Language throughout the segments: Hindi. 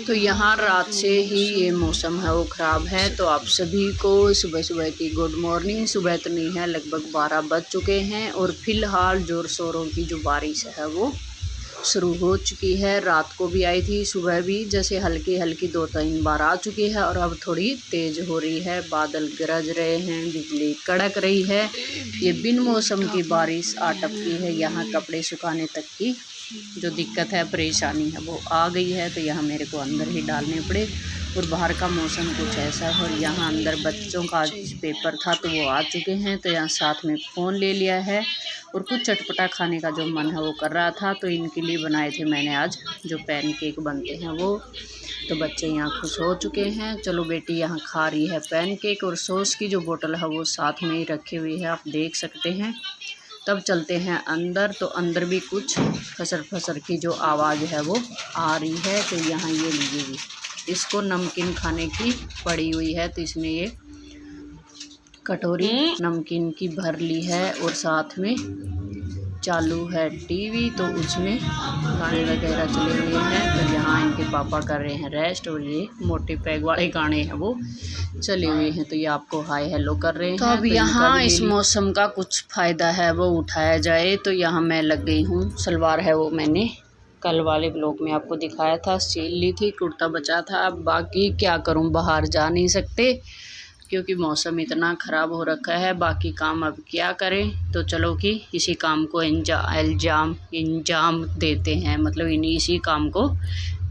तो यहाँ रात से ही ये मौसम है वो ख़राब है। तो आप सभी को सुबह सुबह की गुड मॉर्निंग। सुबह तो नहीं है, लगभग 12 बज चुके हैं और फ़िलहाल ज़ोर शोरों की जो बारिश है वो शुरू हो चुकी है। रात को भी आई थी, सुबह भी जैसे हल्की हल्की 2-3 बार आ चुकी है और अब थोड़ी तेज़ हो रही है। बादल गरज रहे हैं, बिजली कड़क रही है। ये बिन मौसम की बारिश आ टपकी है। यहाँ कपड़े सुखाने तक की जो दिक्कत है, परेशानी है वो आ गई है। तो यहाँ मेरे को अंदर ही डालने पड़े और बाहर का मौसम कुछ ऐसा है। और यहाँ अंदर बच्चों का आज पेपर था तो वो आ चुके हैं। तो यहाँ साथ में फ़ोन ले लिया है और कुछ चटपटा खाने का जो मन है वो कर रहा था। तो इनके लिए बनाए थे मैंने आज जो पैनकेक बनते हैं वो। तो बच्चे यहाँ खुश हो चुके हैं। चलो बेटी यहाँ खा रही है पैनकेक और सॉस की जो बोतल है वो साथ में ही रखी हुई है, आप देख सकते हैं। तब चलते हैं अंदर। तो अंदर भी कुछ फसर फसर की जो आवाज़ है वो आ रही है। तो यहाँ ये लीजिए, इसको नमकीन खाने की पड़ी हुई है। तो इसने ये कटोरी नमकीन की भर ली है और साथ में चालू है टीवी, तो उसमें गाने वगैरह चले हुए हैं। तो यहाँ इनके पापा कर रहे हैं रेस्ट और ये मोटे पैग वाले गाने हैं वो चले हुए हैं। तो ये आपको हाय हेलो कर रहे हैं। तो अब यहाँ इस मौसम का कुछ फ़ायदा है वो उठाया जाए। तो यहाँ मैं लग गई हूँ, सलवार है वो मैंने कल वाले ब्लॉग में आपको दिखाया था, सिल ली थी, कुर्ता बचा था। अब बाकी क्या करूँ, बाहर जा नहीं सकते क्योंकि मौसम इतना ख़राब हो रखा है। बाकी काम अब क्या करें। तो चलो कि इसी काम को इंजाम देते हैं, मतलब इसी काम को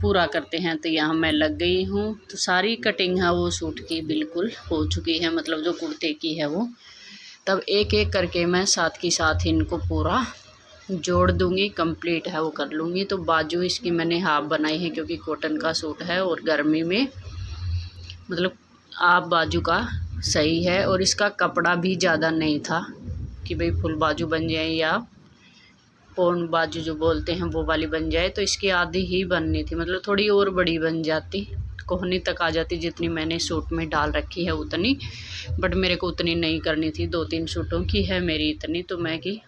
पूरा करते हैं। तो यहाँ मैं लग गई हूँ। तो सारी कटिंग है वो सूट की बिल्कुल हो चुकी है, मतलब जो कुर्ते की है वो। तब एक एक करके मैं साथ की साथ इनको पूरा जोड़ दूँगी, कंप्लीट है वो कर लूँगी। तो बाजू इसकी मैंने हाफ बनाई है क्योंकि कॉटन का सूट है और गर्मी में मतलब आप बाजू का सही है। और इसका कपड़ा भी ज़्यादा नहीं था कि भाई फुल बाजू बन जाए या पौन बाजू जो बोलते हैं वो वाली बन जाए। तो इसकी आधी ही बननी थी, मतलब थोड़ी और बड़ी बन जाती, कोहनी तक आ जाती जितनी मैंने सूट में डाल रखी है उतनी। बट मेरे को उतनी नहीं करनी थी, 2-3 सूटों की है मेरी इतनी। तो मैं कि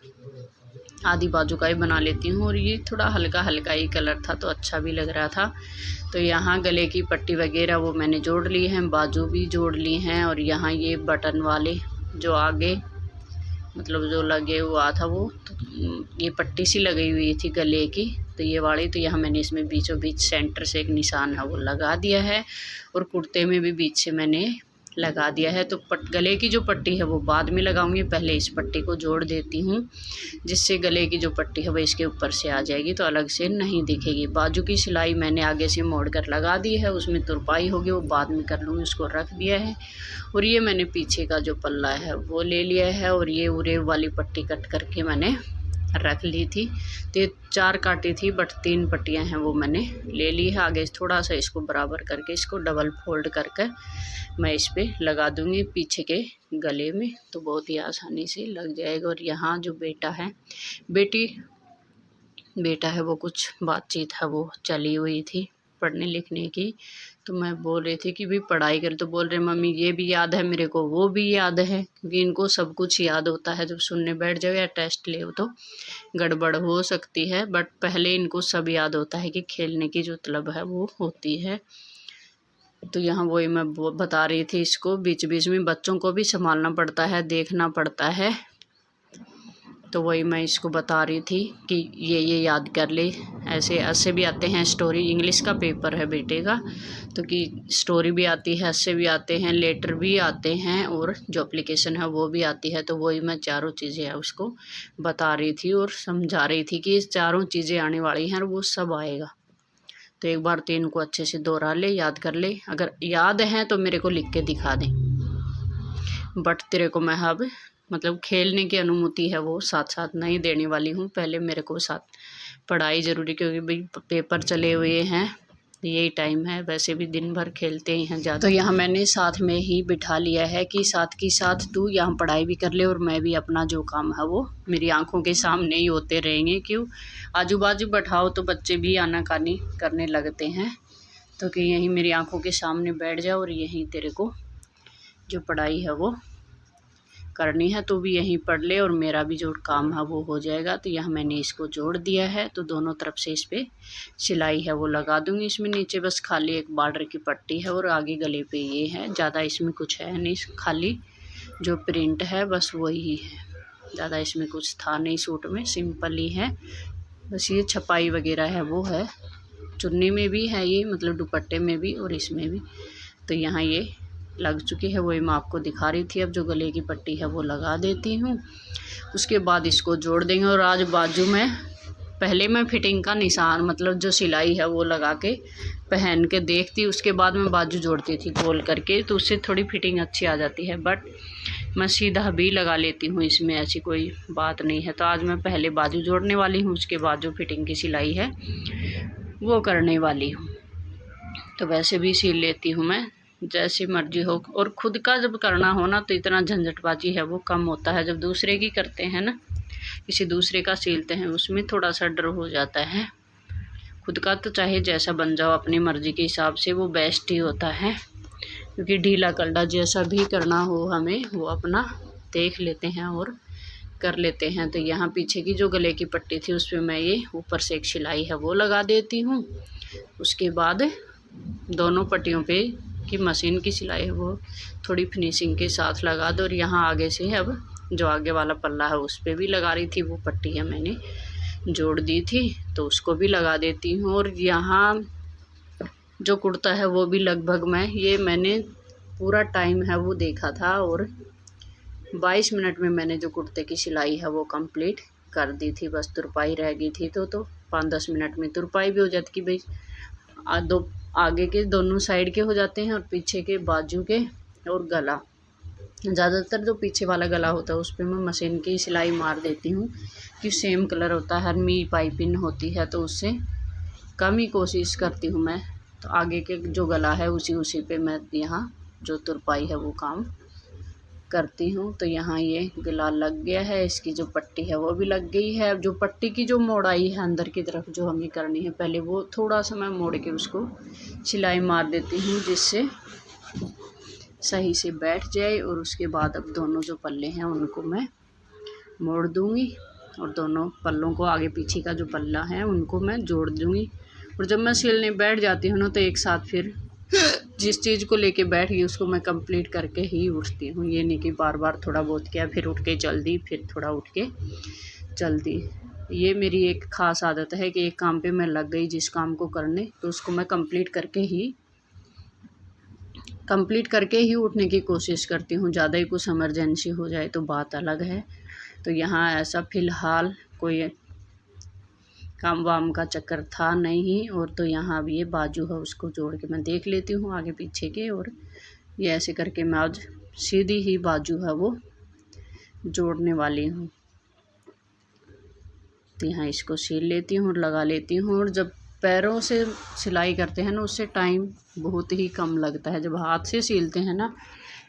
आधी बाजू का ही बना लेती हूँ। और ये थोड़ा हल्का हल्का ही कलर था तो अच्छा भी लग रहा था। तो यहाँ गले की पट्टी वगैरह वो मैंने जोड़ ली हैं, बाजू भी जोड़ ली हैं। और यहाँ ये बटन वाले जो आगे मतलब जो लगे हुआ था वो, तो ये पट्टी सी लगी हुई थी गले की, तो ये वाली। तो यहाँ मैंने इसमें बीचों बीच सेंटर से एक निशान है वो लगा दिया है। और कुर्ते में भी बीच से मैंने लगा दिया है। तो गले की जो पट्टी है वो बाद में लगाऊंगी, पहले इस पट्टी को जोड़ देती हूँ जिससे गले की जो पट्टी है वो इसके ऊपर से आ जाएगी, तो अलग से नहीं दिखेगी। बाजू की सिलाई मैंने आगे से मोड़ कर लगा दी है, उसमें तुरपाई होगी वो बाद में कर लूँगी, उसको रख दिया है। और ये मैंने पीछे का जो पल्ला है वो ले लिया है और ये उरे वाली पट्टी कट करके मैंने रख ली थी। तो ये 4 काटी थी बट 3 पट्टियाँ हैं वो मैंने ले ली है। आगे थोड़ा सा इसको बराबर करके इसको डबल फोल्ड करके मैं इस पे लगा दूंगी पीछे के गले में, तो बहुत ही आसानी से लग जाएगा। और यहाँ जो बेटा है वो कुछ बातचीत है वो चली हुई थी पढ़ने लिखने की। तो मैं बोल रही थी कि भाई पढ़ाई कर, तो बोल रहे मम्मी ये भी याद है मेरे को वो भी याद है, क्योंकि इनको सब कुछ याद होता है। जब सुनने बैठ जाओ या टेस्ट ले तो गड़बड़ हो सकती है, बट पहले इनको सब याद होता है कि खेलने की जो तलब है वो होती है। तो यहाँ वही मैं बता रही थी इसको, बीच बीच में बच्चों को भी संभालना पड़ता है, देखना पड़ता है। तो वही मैं इसको बता रही थी कि ये याद कर ले। ऐसे भी आते हैं स्टोरी, इंग्लिश का पेपर है बेटे का, तो कि स्टोरी भी आती है, ऐसे भी आते हैं, लेटर भी आते हैं और जो एप्लीकेशन है वो भी आती है। तो वही मैं चारों चीज़ें है उसको बता रही थी और समझा रही थी कि ये चारों चीज़ें आने वाली हैं और वो सब आएगा। तो एक बार 3 को अच्छे से दोहरा ले, याद कर ले। अगर याद है तो मेरे को लिख के दिखा दे। बट तेरे को मैं अब मतलब खेलने की अनुमति है वो साथ साथ नहीं देने वाली हूँ, पहले मेरे को साथ पढ़ाई ज़रूरी, क्योंकि भाई पेपर चले हुए हैं, यही टाइम है। वैसे भी दिन भर खेलते ही हैं ज़्यादा। तो यहाँ मैंने साथ में ही बिठा लिया है कि साथ की साथ तू यहाँ पढ़ाई भी कर ले और मैं भी अपना जो काम है वो मेरी आंखों के सामने ही होते रहेंगे। क्यों आजू बाजू बैठाओ तो बच्चे भी आनाकानी करने लगते हैं। तो कि यहीं मेरी आंखों के सामने बैठ जाओ और यहीं तेरे को जो पढ़ाई है वो करनी है तो भी यहीं पढ़ ले और मेरा भी जो काम है वो हो जाएगा। तो यहाँ मैंने इसको जोड़ दिया है, तो दोनों तरफ से इस पर सिलाई है वो लगा दूँगी। इसमें नीचे बस खाली एक बॉर्डर की पट्टी है और आगे गले पे ये है, ज़्यादा इसमें कुछ है नहीं, खाली जो प्रिंट है बस वही है, ज़्यादा इसमें कुछ था नहीं। सूट में सिंपल ही है, बस ये छपाई वगैरह है वो है, चुन्नी में भी है ये, मतलब दुपट्टे में भी और इसमें भी। तो यहाँ ये लग चुकी है, वही मैं आपको दिखा रही थी। अब जो गले की पट्टी है वो लगा देती हूँ, उसके बाद इसको जोड़ देंगे। और आज बाजू में पहले मैं फिटिंग का निशान, मतलब जो सिलाई है वो लगा के पहन के देखती, उसके बाद मैं बाजू जोड़ती थी गोल करके, तो उससे थोड़ी फिटिंग अच्छी आ जाती है। बट मैं सीधा भी लगा लेती हूँ, इसमें ऐसी कोई बात नहीं है। तो आज मैं पहले बाजू जोड़ने वाली हूँ, उसके बाद जो फिटिंग की सिलाई है वो करने वाली हूँ। तो वैसे भी सिल लेती हूँ मैं, जैसी मर्जी हो। और ख़ुद का जब करना हो ना तो इतना झंझटबाजी है वो कम होता है। जब दूसरे की करते हैं ना, किसी दूसरे का सिलते हैं, उसमें थोड़ा सा डर हो जाता है। खुद का तो चाहे जैसा बन जाओ अपनी मर्ज़ी के हिसाब से, वो बेस्ट ही होता है। क्योंकि ढीला कलड़ा जैसा भी करना हो हमें, वो अपना देख लेते हैं और कर लेते हैं। तो यहाँ पीछे की जो गले की पट्टी थी उस पर मैं ये ऊपर से एक सिलाई है वो लगा देती हूँ। उसके बाद दोनों पट्टियों पे की मशीन की सिलाई है वो थोड़ी फिनिशिंग के साथ लगा दो। और यहाँ आगे से अब जो आगे वाला पल्ला है उस पर भी लगा रही थी, वो पट्टी है मैंने जोड़ दी थी, तो उसको भी लगा देती हूँ। और यहाँ जो कुर्ता है वो भी लगभग मैंने पूरा टाइम है वो देखा था, और 22 मिनट में मैंने जो कुर्ते की सिलाई है वो कंप्लीट कर दी थी। बस तुरपाई रह गई थी, तो 5-10 मिनट में तुरपाई भी हो जाती कि भाई दो आगे के दोनों साइड के हो जाते हैं और पीछे के बाजू के और गला। ज़्यादातर जो पीछे वाला गला होता है उस पर मैं मशीन की सिलाई मार देती हूँ कि सेम कलर होता है, मी पाइपिंग होती है, तो उससे कम ही कोशिश करती हूँ मैं। तो आगे के जो गला है उसी पे मैं यहाँ जो तुरपाई है वो काम करती हूँ। तो यहाँ ये गला लग गया है, इसकी जो पट्टी है वो भी लग गई है। अब जो पट्टी की जो मोड़ाई है अंदर की तरफ जो हमें करनी है, पहले वो थोड़ा सा मैं मोड़ के उसको सिलाई मार देती हूँ जिससे सही से बैठ जाए। और उसके बाद अब दोनों जो पल्ले हैं उनको मैं मोड़ दूँगी और दोनों पल्लों को, आगे पीछे का जो पल्ला है उनको मैं जोड़ दूँगी। और जब मैं सिलने बैठ जाती हूँ ना तो एक साथ फिर जिस चीज़ को लेके बैठ गई उसको मैं कंप्लीट करके ही उठती हूँ। ये नहीं कि बार बार थोड़ा बहुत किया फिर उठ के चल दी, फिर थोड़ा उठ के चल दी। ये मेरी एक ख़ास आदत है कि एक काम पे मैं लग गई जिस काम को करने, तो उसको मैं कंप्लीट करके ही उठने की कोशिश करती हूँ। ज़्यादा ही कुछ इमरजेंसी हो जाए तो बात अलग है। तो यहाँ ऐसा फ़िलहाल कोई काम वाम का चक्कर था नहीं। और तो यहाँ अब ये बाजू है उसको जोड़ के मैं देख लेती हूँ आगे पीछे के, और ये ऐसे करके मैं आज सीधी ही बाजू है वो जोड़ने वाली हूँ। तो यहाँ इसको सिल लेती हूँ और लगा लेती हूँ। और जब पैरों से सिलाई करते हैं ना उससे टाइम बहुत ही कम लगता है। जब हाथ से सिलते हैं ना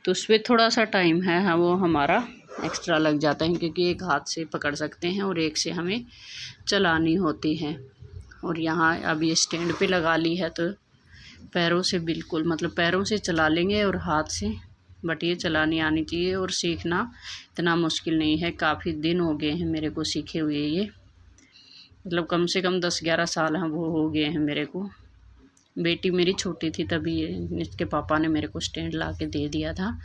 तो उस पर थोड़ा सा टाइम है वो हमारा एक्स्ट्रा लग जाता है, क्योंकि एक हाथ से पकड़ सकते हैं और एक से हमें चलानी होती है। और यहाँ अब ये स्टैंड पे लगा ली है तो पैरों से बिल्कुल, मतलब पैरों से चला लेंगे और हाथ से, बट ये चलानी आनी चाहिए। और सीखना इतना मुश्किल नहीं है, काफ़ी दिन हो गए हैं मेरे को सीखे हुए। ये मतलब कम से कम 10-11 साल हैं वो हो गए हैं मेरे को। बेटी मेरी छोटी थी तभी इसके पापा ने मेरे को स्टैंड ला के दे दिया था।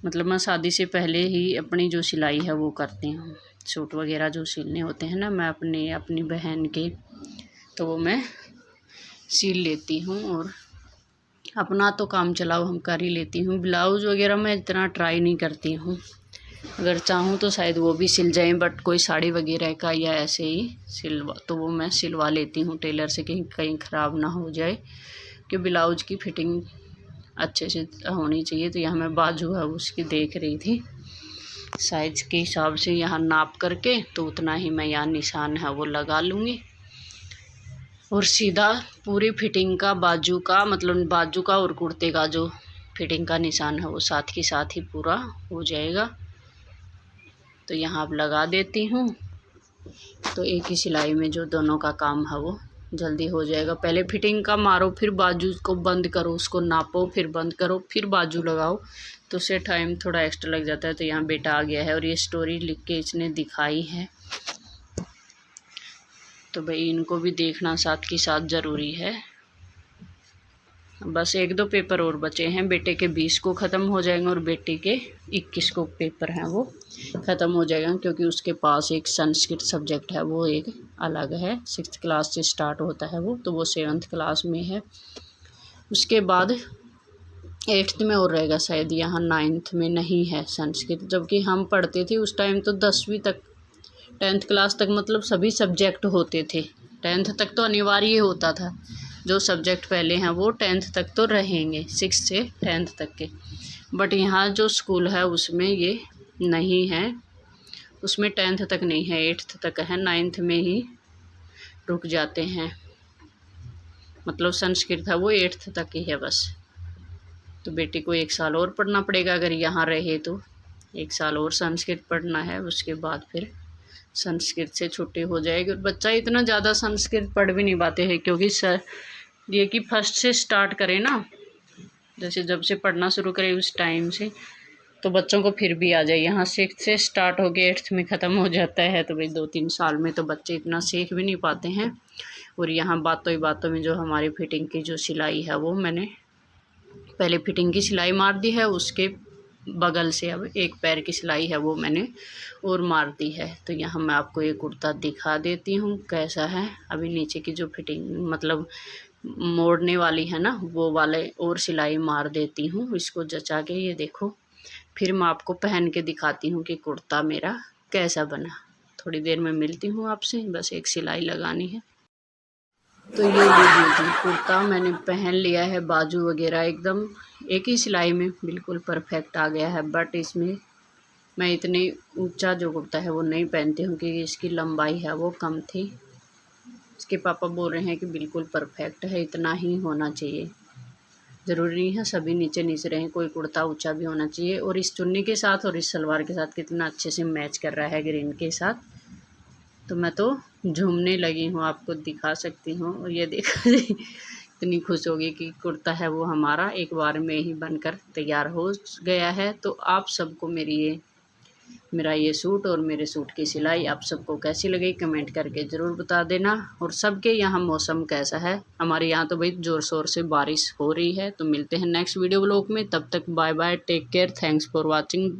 मतलब मैं शादी से पहले ही अपनी जो सिलाई है वो करती हूँ। सूट वगैरह जो सिलने होते हैं ना, मैं अपनी बहन के, तो वो मैं सिल लेती हूँ। और अपना तो काम चलाओ हम कर ही लेती हूँ। ब्लाउज़ वगैरह मैं इतना ट्राई नहीं करती हूँ, अगर चाहूँ तो शायद वो भी सिल जाएं, बट कोई साड़ी वगैरह का या ऐसे ही तो वो मैं सिलवा लेती हूँ टेलर से, कहीं ख़राब ना हो जाए, कि ब्लाउज की फिटिंग अच्छे से होनी चाहिए। तो यहाँ मैं बाजू है उसकी देख रही थी साइज के हिसाब से, यहाँ नाप करके तो उतना ही मैं यहाँ निशान है वो लगा लूँगी। और सीधा पूरी फिटिंग का बाजू का, मतलब बाजू का और कुर्ते का जो फिटिंग का निशान है वो साथ के साथ ही पूरा हो जाएगा। तो यहाँ अब लगा देती हूँ, तो एक ही सिलाई में जो दोनों का काम है वो जल्दी हो जाएगा। पहले फिटिंग का मारो, फिर बाजू को बंद करो, उसको नापो, फिर बंद करो, फिर बाजू लगाओ, तो उससे टाइम थोड़ा एक्स्ट्रा लग जाता है। तो यहाँ बेटा आ गया है और ये स्टोरी लिख के इसने दिखाई है, तो भाई इनको भी देखना साथ के साथ ज़रूरी है। बस 1-2 पेपर और बचे हैं। बेटे के 20 को ख़त्म हो जाएंगे और बेटी के 21 को पेपर हैं वो ख़त्म हो जाएगा, क्योंकि उसके पास एक संस्कृत सब्जेक्ट है, वो एक अलग है, 6th क्लास से स्टार्ट होता है वो, तो वो 7th क्लास में है। उसके बाद 8th में और रहेगा शायद, यहाँ 9th में नहीं है संस्कृत। जबकि हम पढ़ते थे उस टाइम तो 10वीं तक, 10th क्लास तक मतलब सभी सब्जेक्ट होते थे। 10th तक तो अनिवार्य होता था, जो सब्जेक्ट पहले हैं वो 10th तक तो रहेंगे, 6 से 10th तक के। बट यहाँ जो स्कूल है उसमें ये नहीं है, उसमें 10th तक नहीं है, 8th तक है, 9th में ही रुक जाते हैं। मतलब संस्कृत है वो 8th तक ही है बस। तो बेटी को 1 साल और पढ़ना पड़ेगा, अगर यहाँ रहे तो 1 साल और संस्कृत पढ़ना है। उसके बाद फिर संस्कृत से छुट्टी हो जाएगी। और बच्चा इतना ज़्यादा संस्कृत पढ़ भी नहीं पाते हैं, क्योंकि सर ये कि फर्स्ट से स्टार्ट करें ना, जैसे जब से पढ़ना शुरू करें उस टाइम से, तो बच्चों को फिर भी आ जाए। यहाँ 6th से स्टार्ट हो के 8th में ख़त्म हो जाता है, तो भाई 2-3 साल में तो बच्चे इतना सीख भी नहीं पाते हैं। और यहाँ बातों ही बातों में जो हमारी फिटिंग की जो सिलाई है वो मैंने पहले फिटिंग की सिलाई मार दी है, उसके बगल से अब एक पैर की सिलाई है वो मैंने और मार दी है। तो यहाँ मैं आपको ये कुर्ता दिखा देती हूँ कैसा है। अभी नीचे की जो फिटिंग मतलब मोड़ने वाली है ना, वो वाले और सिलाई मार देती हूँ इसको जचा के। ये देखो, फिर मैं आपको पहन के दिखाती हूँ कि कुर्ता मेरा कैसा बना। थोड़ी देर में मिलती हूँ आपसे, बस एक सिलाई लगानी है। तो ये लीजिए कुर्ता मैंने पहन लिया है, बाजू वगैरह एकदम एक ही सिलाई में बिल्कुल परफेक्ट आ गया है। बट इसमें मैं इतनी ऊंचा जो कुर्ता है वो नहीं पहनती हूँ, क्योंकि इसकी लंबाई है वो कम थी। इसके पापा बोल रहे हैं कि बिल्कुल परफेक्ट है, इतना ही होना चाहिए। ज़रूरी नहीं है सभी नीचे नीचे रहें, कोई कुर्ता ऊंचा भी होना चाहिए। और इस चुन्नी के साथ और इस सलवार के साथ कितना अच्छे से मैच कर रहा है ग्रीन के साथ, तो मैं तो झूमने लगी हूँ, आपको दिखा सकती हूँ। और ये देखो इतनी खुश होगी कि कुर्ता है वो हमारा एक बार में ही बनकर तैयार हो गया है। तो आप सबको मेरा ये सूट और मेरे सूट की सिलाई आप सबको कैसी लगी कमेंट करके ज़रूर बता देना। और सबके यहाँ मौसम कैसा है? हमारे यहाँ तो भाई ज़ोर शोर से बारिश हो रही है। तो मिलते हैं नेक्स्ट वीडियो ब्लॉग में, तब तक bye bye, take care, thanks for watching.